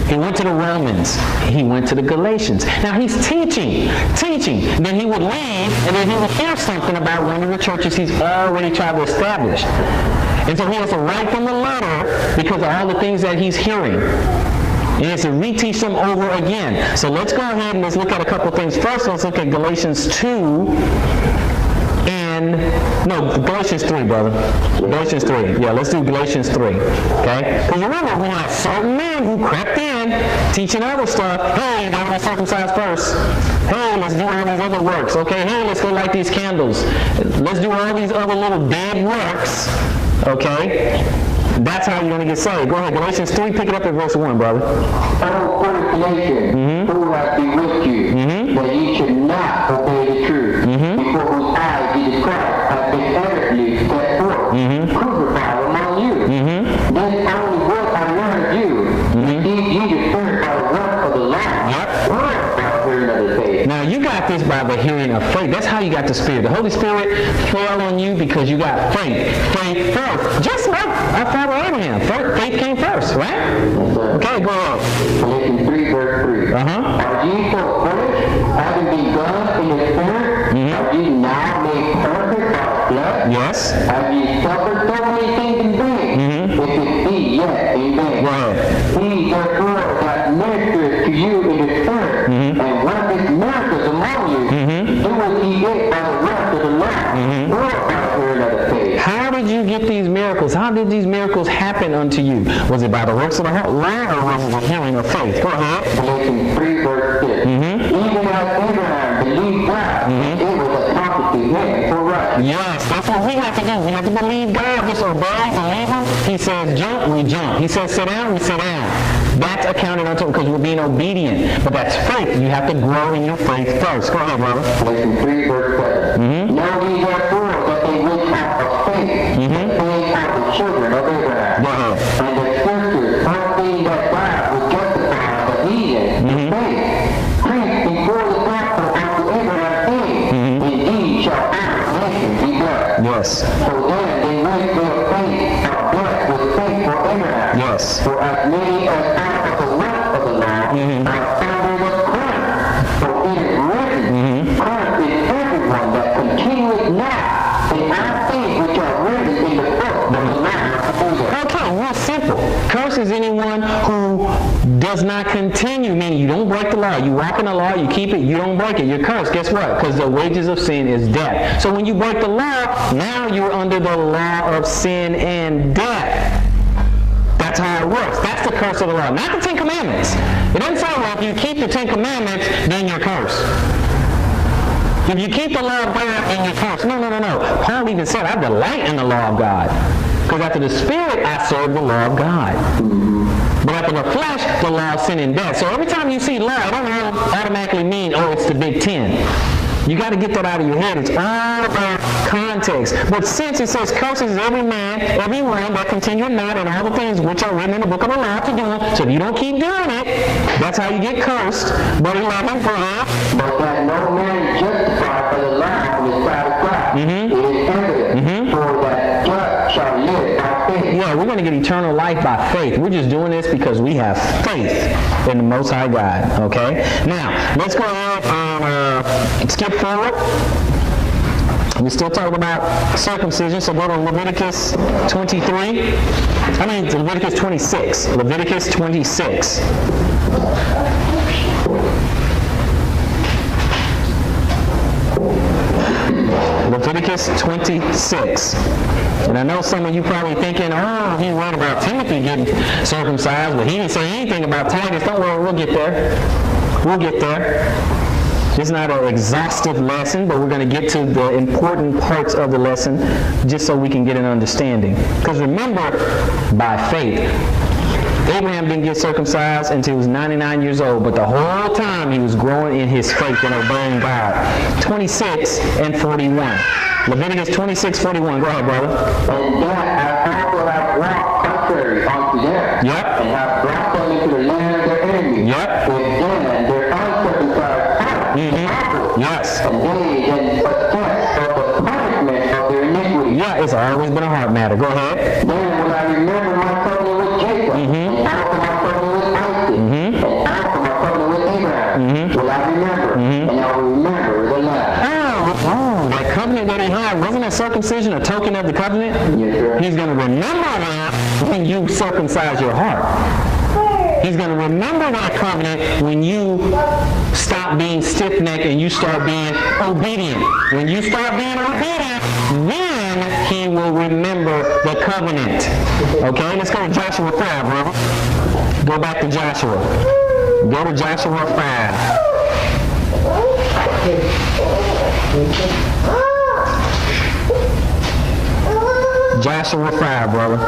He went to the Romans. He went to the Galatians. Now he's teaching. Then he would leave, and then he would hear something about one of the churches he's already tried to establish. And so he has to write them a letter because of all the things that he's hearing. He has to reteach them over again. So let's go ahead and let's look at a couple things. First, let's look at Galatians 2. Galatians 3, brother. Galatians 3. Yeah, let's do Galatians 3. Okay? Because remember, we had certain men who crept in teaching other stuff. Hey, I'm going to circumcise first. Hey, let's do all these other works. Okay, hey, let's go light these candles. Let's do all these other little dead works. Okay? That's how you're going to get saved. Go ahead, Galatians 3, pick it up at verse 1, brother. Oh, foolish nation, who hath bewitched you, that ye should not obey the truth, before whose eyes Jesus Christ hath been evidently set forth, crucified among you. This only what I learned you, indeed ye deferred by the work of the law. Now you got this by the hearing of faith. That's how you got the Spirit. The Holy Spirit fell on you because you got faith. Faith first. Just like our father Abraham. Faith came first, right? Okay, go on. Galatians 3, verse 3. Are ye so foolish, having begun in the Spirit? Are ye now made perfect by flesh? Yes. Have ye suffered so many things in vain? If it be yet in vain. Go ahead. He therefore that ministereth to you in the Spirit, and worketh miracles among you, doeth he it by the rest of the law, or by the word of the faith. How did you get these miracles? How did these miracles happen unto you? Was it by the works of the law, or was it the hearing of faith? Go ahead. Galatians 3, verse 6. Even as Abraham believed God, it was accomplished to him for righteousness. Yes, that's what we have to do. We have to believe God. Just obey, believe Him. He says jump, we jump. He says sit down, we sit down. That's accounted unto because we're being obedient. But that's faith. You have to grow in your faith first. Go ahead, brother. Galatians 3, verse 7. Know ye therefore that they which have of faith, they are the children of Abraham. Go ahead. And the scriptures, foreseeing that God would justify the heathen in faith, preached before the gospel unto Abraham, saying, indeed shall our nation be blessed. Yes. So then they which their faith are blessed with faith for Abraham. Yes. For as many as out of the work of the law are founded of Christ. For it is written, Christ is everyone that continueth not in our faith which are written in the book of the law. Okay, real simple. Curse is anyone who does not continue, meaning you don't break the law. You walk in the law, you keep it, you don't break it. You're cursed. Guess what? Because the wages of sin is death. So when you break the law, now you're under the law of sin and death. That's how it works. That's the curse of the law. Not the Ten Commandments. It doesn't say, well, if you keep the Ten Commandments, then you're cursed. If you keep the law of God, then you're cursed. No. Paul even said, I delight in the law of God. Because after the Spirit, I serve the law of God. But after the flesh, the law of sin and death. So every time you see law, it don't automatically mean, oh, it's the Big Ten. You got to get that out of your head. It's all about context. But since it says, curses every man, every one that continueth not in all the things which are written in the book of the law to do. So if you don't keep doing it, that's how you get cursed. But 11, for but that no man is justified by the law on the side of God. It is evident, for that judge shall live by faith. yeah, we're going to get eternal life by faith. We're just doing this because we have faith in the Most High God. Okay? Now, let's go ahead and skip forward. We're still talking about circumcision, so go to Leviticus 23. Leviticus 26. Leviticus 26. Leviticus 26. And I know some of you probably thinking, oh, he read about Timothy getting circumcised, but he didn't say anything about Titus. Don't worry, we'll get there. We'll get there. It's not an exhaustive lesson, but we're going to get to the important parts of the lesson just so we can get an understanding. Because remember, by faith, Abraham didn't get circumcised until he was 99 years old, but the whole time he was growing in his faith and obeying God. 26 and 41. Leviticus 26:41. Go ahead, brother. And that I also have brought contrary unto them, Yep. and have brought them into the land of their enemies, Yep. with them and their uncircumcised heart, Yes. and they then assess of the punishment of their iniquity. Yeah, it's always been a heart matter. Go ahead. Then will I remember my covenant with Jacob, and also my covenant with Isaac, and also my covenant with Abraham. Will I remember, and I will remember the land. Oh, that covenant that he had, wasn't that circumcision a token of the covenant? Yes, sir. He's going to remember that when you circumcise your heart. He's going to remember that covenant when you stop being stiff-necked and you start being obedient. When you start being obedient, then he will remember the covenant. Okay, let's go to Joshua 5, brother. Go back to Joshua. Go to Joshua 5. Joshua 5, brother.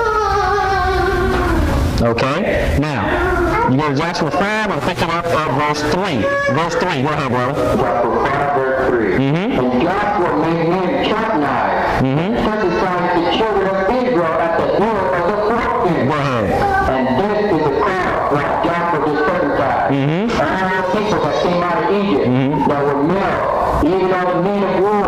Okay? Now, you go to Joshua 5, I'm picking up verse 3. Verse 3, go ahead, brother. Joshua 5, verse 3. And Joshua made him sharp knives, and circumcised the children of Israel at the hill of the foreskin. Go ahead. And this is the crown which Joshua did circumcise. All the people that came out of Egypt, that were male, even all the men of war,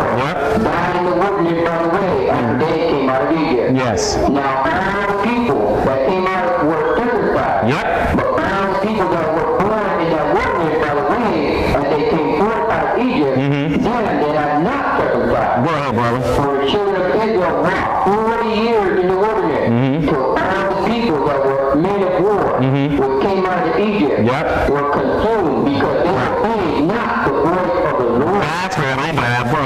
died in the wilderness by the way after they came out of Egypt. Yes. Now all the people that came out were circumcised. But all the people that were born in that wilderness by the way as they came forth out of Egypt, then they had not circumcised. Go ahead, brother. For the children of Israel walked 40 years in the wilderness till all the people that were men of war which came out of Egypt were consumed because they obeyed not the voice of the Lord. That's really bad, bro.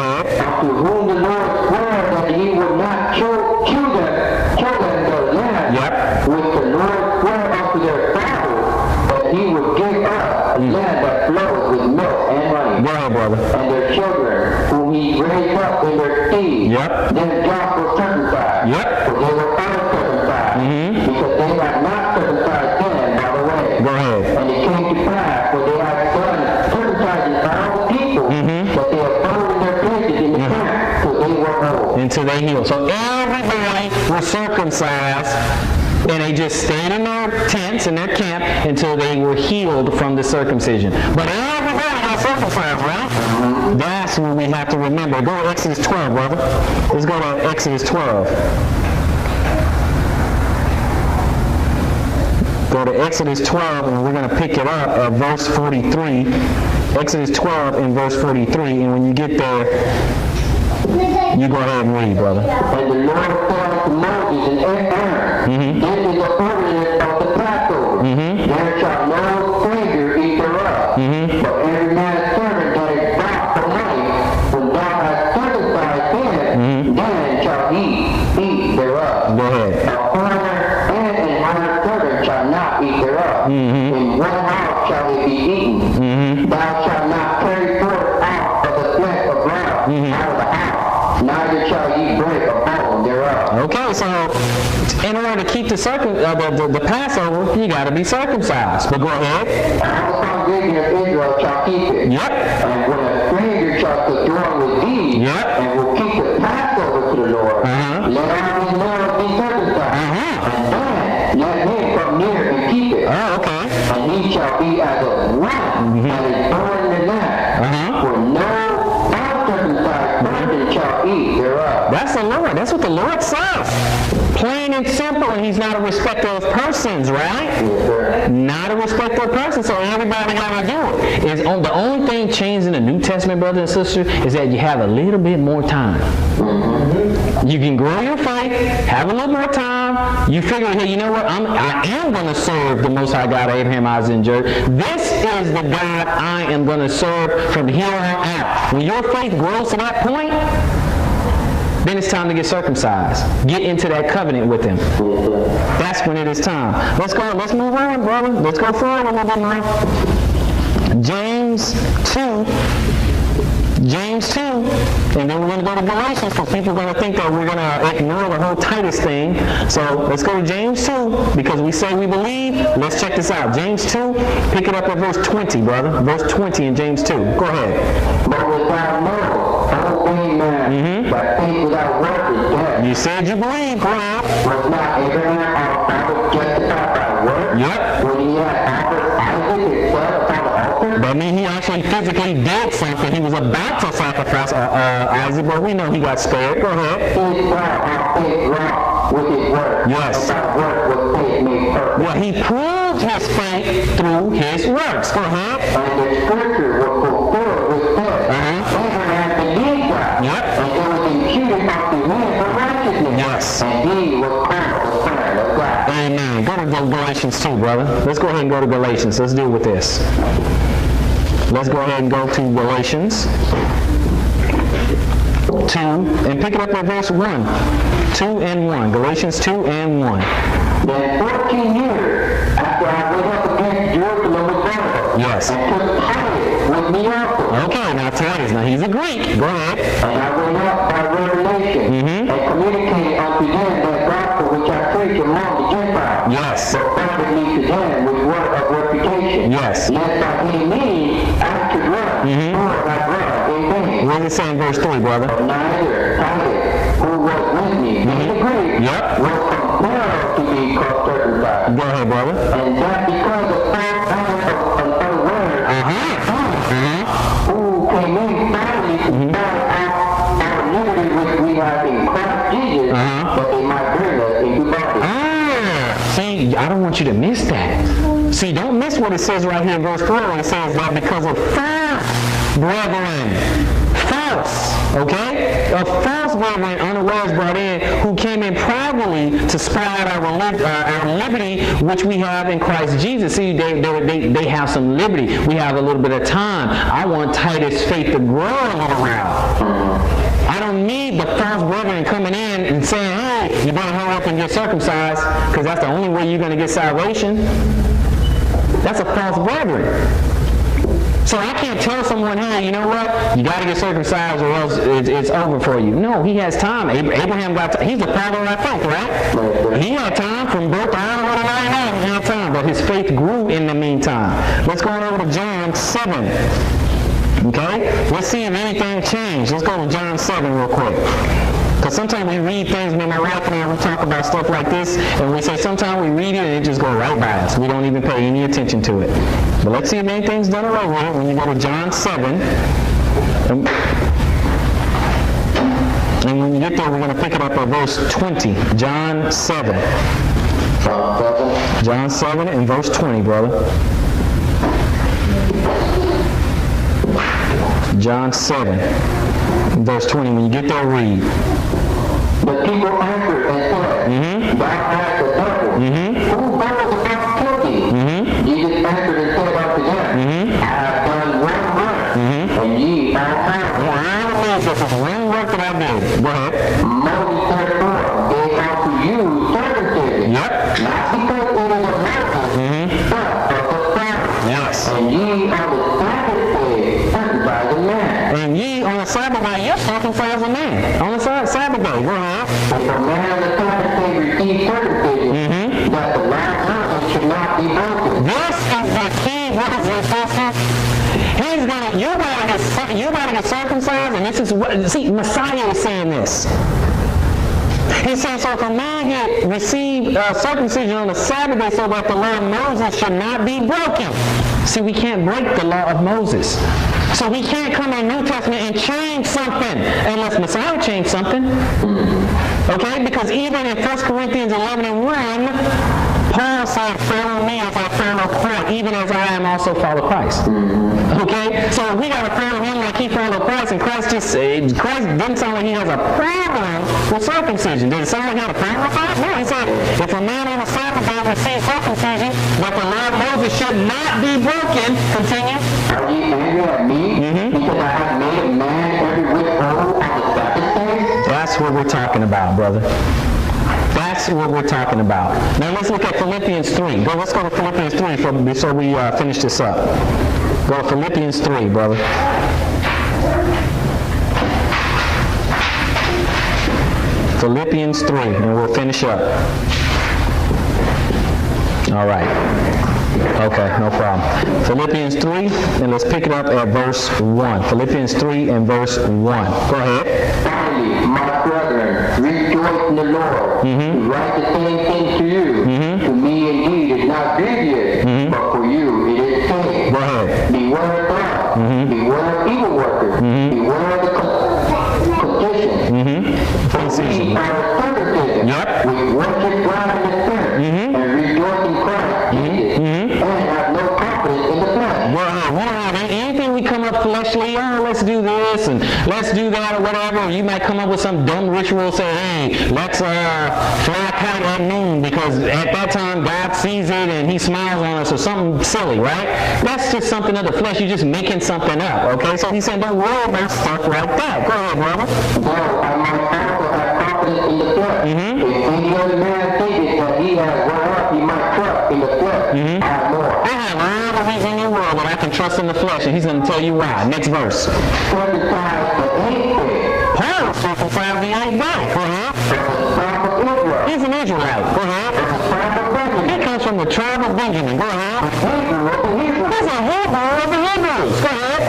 To whom the Lord swore that he would not kill them the land which the Lord swore unto their fathers, but he would give us a land that flows with milk and honey. Go ahead, brother. And their children, whom he raised up in their stead, then Joshua circumcised, for they were uncircumcised, because they had not circumcised them by the way. Go ahead. And it came to pass, for they had done circumcising all the people, that they abode in their places in the camp, till they were old. Until they healed. So everybody was circumcised, and they just stayed in their tents, in their camp, until they were healed from the circumcision. But everybody got circumcised, right? That's what we have to remember. Go to Exodus 12, brother. Let's go to Exodus 12. Go to Exodus 12, and we're going to pick it up at verse 43. Exodus 12 and verse 43, and when you get there, you go ahead and read, brother. And the Lord said unto Moses and Aaron, this is the ordinance of the Passover. There shall no stranger eat thereof, but every man's servant that is bought for money, when thou hast circumcised him, then shall he eat thereof. Go ahead. A foreigner and an hired servant shall not eat thereof. In one house shall it be eaten. Thou shalt not carry forth out of the flesh of ground out of the house, neither shall ye break a bone thereof. Okay, so in order to keep the Passover, you got to be circumcised. But go ahead. All the congregation of Israel shall keep it. And when a stranger shall sojourn with thee, and will keep the Passover to the Lord, let all his males be circumcised. And then let him come near and keep it. And he shall be as a one that is born in the land. For no uncircumcised person shall eat thereof. That's the Lord. That's what the Lord says. Plain and simple, and he's not a respecter of persons, right? Not a respecter of persons, so everybody got to do it. The only thing changed in the New Testament, brother and sister, is that you have a little bit more time. You can grow your faith, have a little more time. You figure, hey, you know what? I am going to serve the Most High God, Abraham, Isaac, and Jacob. This is the God I am going to serve from here on out. When your faith grows to that point, then it's time to get circumcised. Get into that covenant with him. That's when it is time. Let's move on, brother. Let's go forward a little bit more. James 2. James 2. And then we're going to go to Galatians, because people are going to think that we're going to ignore the whole Titus thing. So let's go to James 2, because we say we believe. Let's check this out. James 2, pick it up at verse 20, brother. Verse 20 in James 2. Go ahead. But without love, obey man, by faith without works is dead. You said you believe, go ahead. Was not Abraham our father justified by works? When he had offered Isaac his son upon the altar? That means he actually physically did something. He was about to sacrifice Isaac, but we know he got spared. Go ahead. He saw how faith wrought with his works. Without works was faith made perfect. Well, he proved his faith through his works. Go ahead. And the scripture was fulfilled which said, Abraham believed God, and it was imputed unto him for righteousness. And he was called the son of God. Amen. Go to Galatians 2, brother. Let's go ahead and go to Galatians. Let's deal with this. Let's go ahead and go to Galatians 2 and pick it up at verse 1. 2 and 1. Galatians 2 and 1. Then 14 years after I went up against Jerusalem with Barnabas, Yes. and took Titus with me also. Okay, now Titus. Now he's a Greek. Go ahead. And I went up by revelation, and communicated unto them that gospel which I preach among the Gentiles. Yes. But founded me to them with word of reputation. Yes. Lest by any means I should run, or I run in vain. What does it say in verse 3, brother? Neither Titus, who was with me, in the Greek, Yep. was compelled to be circumcised. Go ahead, brother. And that because of false signs of unword, who came in finally to start out our liberty which we have in Christ Jesus, that they might bring us into bondage. See, I don't want you to miss that. See, don't miss what it says right here in verse 4 when it says that because of false brethren. False, okay? A false brethren unawares brought in who came in privately to spy out our liberty which we have in Christ Jesus. See, they have some liberty. We have a little bit of time. I want Titus' faith to grow a little while. I don't need the false brethren coming in and saying, hey, you better hurry up and get circumcised because that's the only way you're going to get salvation. That's a false brethren. So I can't tell someone, hey, you know what? You got to get circumcised or else it's over for you. No, he has time. Abraham got time. He's the father of our faith, right? He had time from birth to 199. He had time, but his faith grew in the meantime. Let's go on over to John 7. Okay? Let's see if anything changed. Let's go to John 7 real quick. Because sometimes we read things, when my wife and I, we talk about stuff like this, and we say sometimes we read it and it just goes right by us. We don't even pay any attention to it. But let's see if anything's done away with it when you go to John 7. And when you get there, we're going to pick it up at verse 20. John 7. John 7 and verse 20, brother. John 7, verse 20. When you get there, read. The people answered and said, Thou art the devil. Who bound about guilty? Jesus answered and said unto them, I have done one work, and ye are found. This is one work that I did. Go ahead. Moses therefore gave unto you circumcision, not because it is of Moses, but of the Sabbath. Yes. And ye on the Sabbath day circumcise a man. And ye on the Sabbath day, yes, circumcise a man. On the Sabbath day, go ahead. If a man on the Sabbath day receives circumcision, that the law of Moses should not be broken. This is the key verse. He's gonna, you're about to get circumcised, and this is what, see, Messiah is saying this. He says, so if a man receive circumcision on the Sabbath day so that the law of Moses should not be broken. See, we can't break the law of Moses. So we can't come in the New Testament and change something unless Messiah changed something. Okay? Because even in 1 Corinthians 11 and 1, Paul said, follow me as I follow Christ, even as I am also follow Christ. Okay? So we got to follow him like he followed Christ, and Christ didn't sound like he has a problem with circumcision. Did it sound like he had a problem with that? No, he said, if a man on the Sabbath day receives circumcision, but the law of Moses should not be broken, continue. Are ye angry at me because I have made a man every whit whole on the Sabbath day? That's what we're talking about, brother. That's what we're talking about. Now let's look at Philippians 3. Let's go to Philippians 3 before we finish this up. Go to Philippians 3, brother. Philippians 3, and we'll finish up. All right. Okay, no problem. Philippians 3, and let's pick it up at verse 1. Philippians 3 and verse 1. Go ahead. Finally, my brethren, rejoice in the Lord. To write the same thing to you. To me indeed is not grievous, but for you it is safe. Go ahead. Beware of God. Beware of evil workers. Beware of the condition. Our circumcision, which worship God in the Spirit, and rejoice in Christ Jesus, and have no confidence in the flesh. Well, anything we come up fleshly, let's do this and let's do that or whatever, or you might come up with some dumb ritual, say, hey, let's fly a kite at noon because at that time God sees it and he smiles on us, or something silly, right? That's just something of the flesh. You're just making something up, okay? So he said, don't worry about stuff like that. Go ahead, brother. Well, I might also have confidence in the flesh. If any other man thinks that he has whereof he might trust in the flesh, I have more. I have all the reason in the world that I can trust in the flesh, and he's going to tell you why. Next verse. Circumcised the eighth day. Paul was circumcised the eighth day. He's an Israelite. Go ahead. He comes from the tribe of Benjamin. Go ahead. He's a Hebrew of the Hebrews. Go ahead.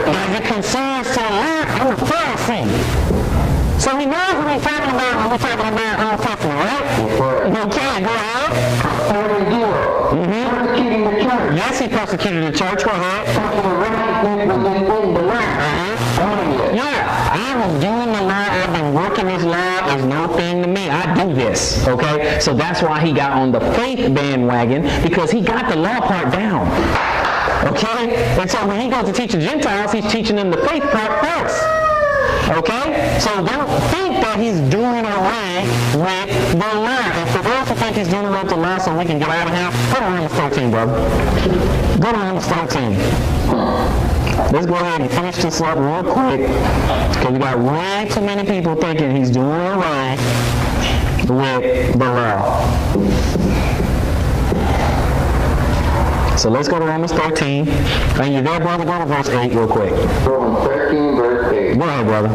As it concerns to the law, I'm a Pharisee. So he knows what he's talking about when we're talking about Old Testament, right? Okay, go ahead. Persecuting the church. Yes, he persecuted the church. Go ahead. Yeah, I was doing the law. I've been working this law. It's no thing to me. I do this. Okay? So that's why he got on the faith bandwagon, because he got the law part down. Okay? And so when he goes to teach the Gentiles, he's teaching them the faith part first. Okay? So don't think that he's doing away with the law. And for those who think he's doing away with the law so we can get out of here, go to Romans 13, brother. Go to Romans 13. Let's go ahead and finish this up real quick, because we got way too many people thinking he's doing away with the law. So let's go to Romans 13. And you there, brother? Go to verse 8 real quick. Romans 13, verse 8. Go ahead, brother.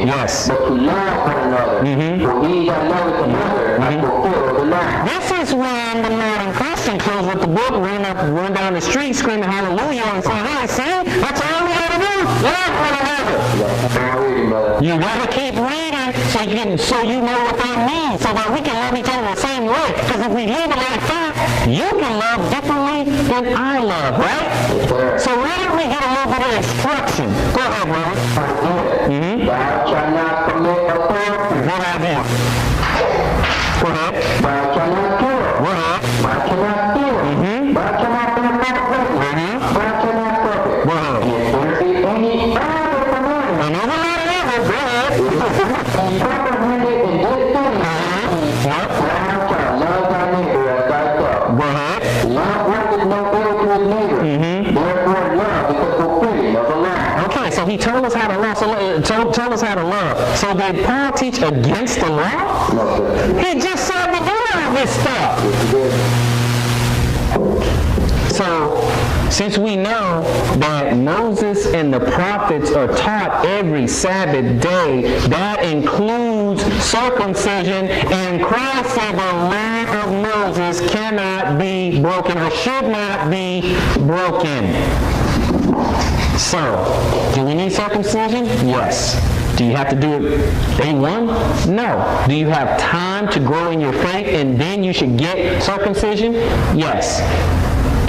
Yes. But to love one another. For he that loveth another hath fulfilled the law. This is when the modern Christian closes with the book, run down the street screaming hallelujah and say, hey, see, that's all we gotta do. Love one another. You gotta keep reading so you know what that means, so that we can love each other the same way. Because if we leave it like that, you can love differently than I love, right? So why don't we get a little bit of instruction? Go ahead, brother. Thou shalt not commit adultery. What I do? Go ahead. Thou shalt not kill. Go ahead. Thou shalt not steal. Thou shalt not bear false witness. Thou shalt not covet. Go ahead. If there be any other commandment, Another lot of evil. Go ahead. comprehended in this thing, What? thou shalt love thy neighbor as thyself. Go ahead. Love worketh no ill to his neighbor. Therefore love is the fulfilling of the law. Okay, so he told us how to love. So told us how to love. So did Paul teach against the law? No, sir. He just said to do all this stuff. So, since we know that Moses and the prophets are taught every Sabbath day, that includes circumcision, and Christ said the law of Moses cannot be broken or should not be broken. So, do we need circumcision? Yes. Do you have to do it day one? No. Do you have time to grow in your faith and then you should get circumcision? Yes.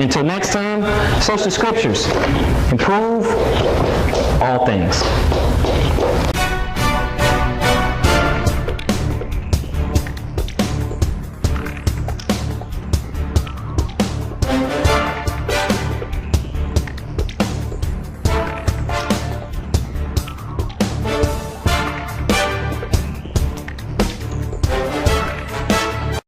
Until next time, search the scriptures. Improve all things.